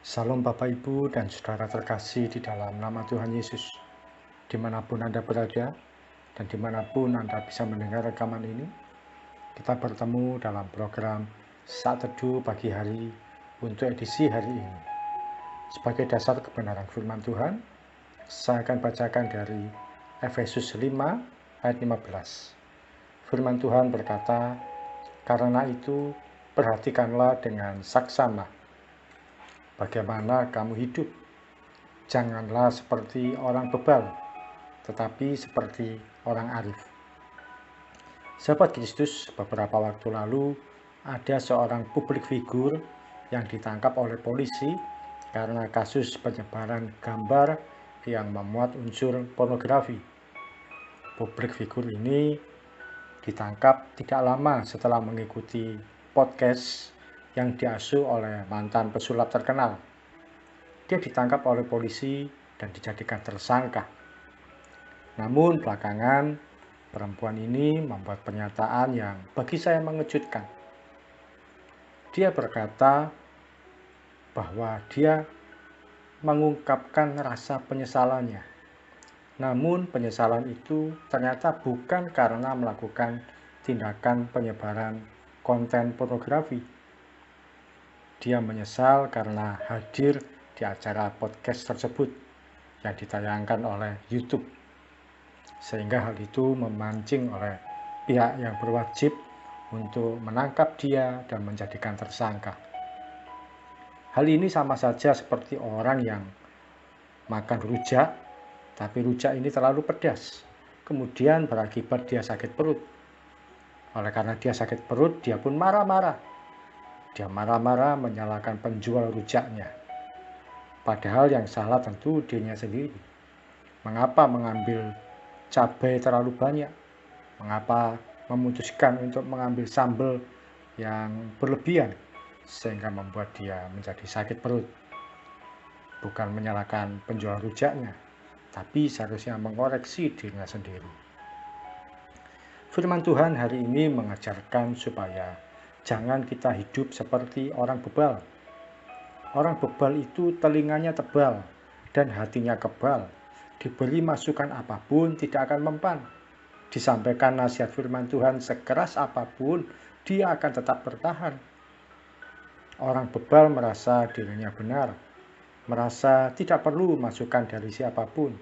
Salam Bapak Ibu dan Saudara terkasih di dalam nama Tuhan Yesus. Dimanapun Anda berada dan dimanapun Anda bisa mendengar rekaman ini, kita bertemu dalam program Saat Teduh Pagi Hari untuk edisi hari ini. Sebagai dasar kebenaran firman Tuhan, saya akan bacakan dari Efesus 5 ayat 15. Firman Tuhan berkata, "Karena itu perhatikanlah dengan saksama bagaimana kamu hidup. Janganlah seperti orang bebal, tetapi seperti orang arif." Sahabat Kristus, beberapa waktu lalu ada seorang publik figur yang ditangkap oleh polisi karena kasus penyebaran gambar yang memuat unsur pornografi. Publik figur ini ditangkap tidak lama setelah mengikuti podcast yang diasuh oleh mantan pesulap terkenal. Dia ditangkap oleh polisi dan dijadikan tersangka. Namun belakangan perempuan ini membuat pernyataan yang bagi saya mengejutkan. Dia berkata bahwa dia mengungkapkan rasa penyesalannya. Namun penyesalan itu ternyata bukan karena melakukan tindakan penyebaran konten pornografi. Dia menyesal karena hadir di acara podcast tersebut yang ditayangkan oleh YouTube, sehingga hal itu memancing oleh pihak yang berwajib untuk menangkap dia dan menjadikan tersangka. Hal ini sama saja seperti orang yang makan rujak, tapi rujak ini terlalu pedas, kemudian berakibat dia sakit perut. Oleh karena dia sakit perut, dia pun marah-marah. Dia marah-marah menyalahkan penjual rujaknya. Padahal yang salah tentu dirinya sendiri. Mengapa mengambil cabai terlalu banyak? Mengapa memutuskan untuk mengambil sambal yang berlebihan sehingga membuat dia menjadi sakit perut? Bukan menyalahkan penjual rujaknya, tapi seharusnya mengoreksi dirinya sendiri. Firman Tuhan hari ini mengajarkan supaya jangan kita hidup seperti orang bebal. Orang bebal itu telinganya tebal dan hatinya kebal. Diberi masukan apapun tidak akan mempan. Disampaikan nasihat firman Tuhan sekeras apapun, dia akan tetap bertahan. Orang bebal merasa dirinya benar, merasa tidak perlu masukan dari siapapun,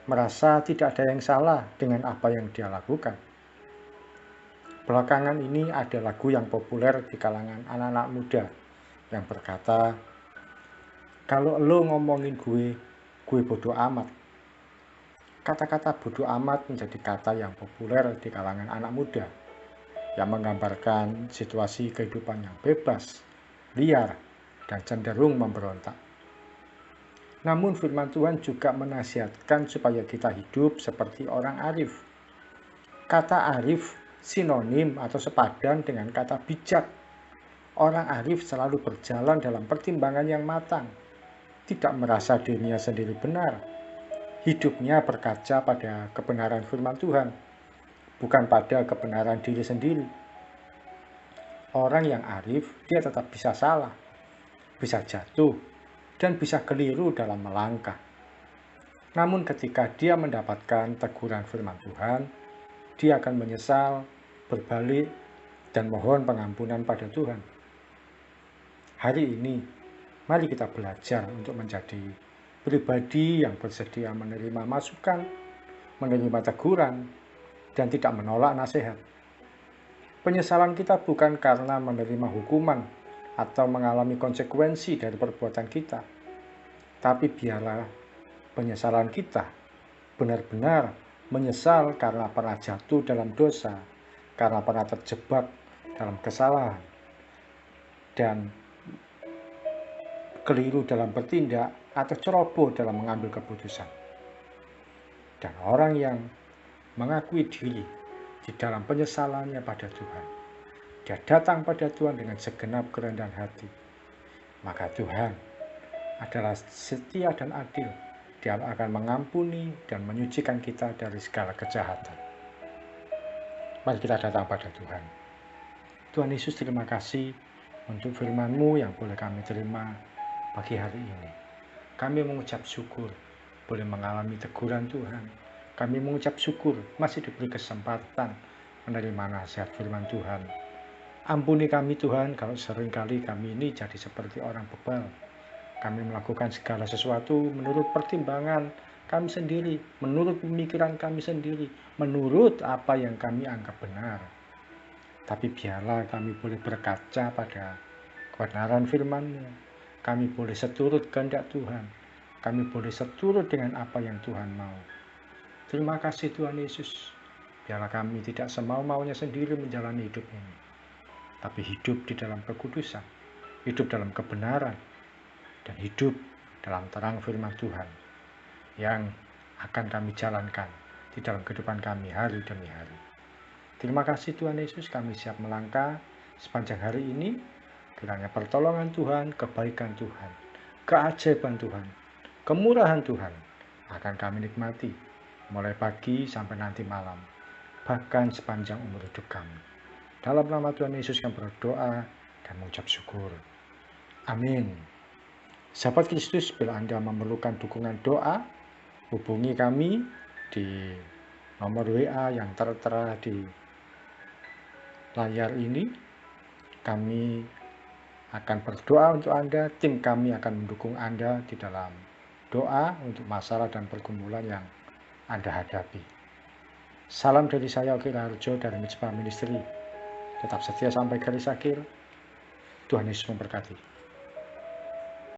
merasa tidak ada yang salah dengan apa yang dia lakukan. Belakangan ini ada lagu yang populer di kalangan anak-anak muda yang berkata, "Kalau lo ngomongin gue bodoh amat." Kata-kata bodoh amat menjadi kata yang populer di kalangan anak muda yang menggambarkan situasi kehidupan yang bebas, liar, dan cenderung memberontak. Namun firman Tuhan juga menasihatkan supaya kita hidup seperti orang arif. Kata arif sinonim atau sepadan dengan kata bijak. Orang arif selalu berjalan dalam pertimbangan yang matang, tidak merasa dirinya sendiri benar. Hidupnya berkaca pada kebenaran firman Tuhan, bukan pada kebenaran diri sendiri. Orang yang arif, dia tetap bisa salah, bisa jatuh, dan bisa keliru dalam melangkah. Namun ketika dia mendapatkan teguran firman Tuhan, dia akan menyesal, berbalik, dan mohon pengampunan pada Tuhan. Hari ini, mari kita belajar untuk menjadi pribadi yang bersedia menerima masukan, menerima teguran, dan tidak menolak nasihat. Penyesalan kita bukan karena menerima hukuman atau mengalami konsekuensi dari perbuatan kita, tapi biarlah penyesalan kita benar-benar menyesal karena pernah jatuh dalam dosa, karena pernah terjebak dalam kesalahan, dan keliru dalam bertindak atau ceroboh dalam mengambil keputusan. Dan orang yang mengakui diri di dalam penyesalannya pada Tuhan, dia datang pada Tuhan dengan segenap kerendahan hati, maka Tuhan adalah setia dan adil. Dia akan mengampuni dan menyucikan kita dari segala kejahatan. Mari kita datang pada Tuhan. Tuhan Yesus, terima kasih untuk firman-Mu yang boleh kami terima. pagi hari ini. Kami mengucap syukur boleh mengalami teguran Tuhan. Kami mengucap syukur masih diberi kesempatan menerima nasihat firman Tuhan. Ampuni kami Tuhan kalau seringkali kami ini jadi seperti orang bebal. Kami melakukan segala sesuatu menurut pertimbangan kami sendiri, menurut pemikiran kami sendiri, menurut apa yang kami anggap benar. Tapi biarlah kami boleh berkaca pada kebenaran firman-Mu. Kami boleh seturut kehendak Tuhan. Kami boleh seturut dengan apa yang Tuhan mau. Terima kasih Tuhan Yesus. Biarlah kami tidak semau-maunya sendiri menjalani hidup ini, tapi hidup di dalam kekudusan, hidup dalam kebenaran, dan hidup dalam terang firman Tuhan yang akan kami jalankan di dalam kehidupan kami hari demi hari. Terima kasih Tuhan Yesus, kami siap melangkah sepanjang hari ini. Kiranya pertolongan Tuhan, kebaikan Tuhan, keajaiban Tuhan, kemurahan Tuhan akan kami nikmati mulai pagi sampai nanti malam, bahkan sepanjang umur hidup kami. Dalam nama Tuhan Yesus kami berdoa dan mengucap syukur. Amin. Sahabat Kristus, bila Anda memerlukan dukungan doa, hubungi kami di nomor WA yang tertera di layar ini. Kami akan berdoa untuk Anda, tim kami akan mendukung Anda di dalam doa untuk masalah dan pergumulan yang Anda hadapi. Salam dari saya, Oki Raharjo dari Mizpah Ministry. Tetap setia sampai garis akhir. Tuhan Yesus memberkati.